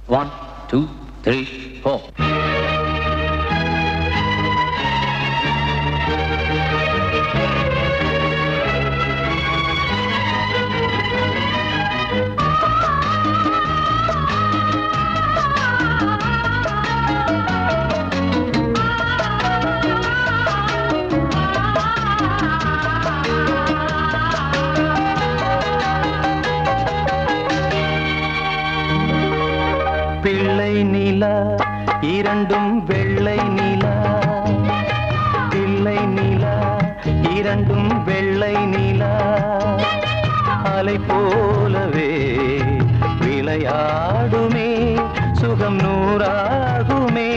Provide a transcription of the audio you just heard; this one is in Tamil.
1, 2, 3, 4. பிள்ளை நிலா இரண்டும் வெள்ளை நிலா, பிள்ளை நிலா இரண்டும் வெள்ளை நிலா, அலை போலவே விளையாடுமே சுகம் நூறாகுமே.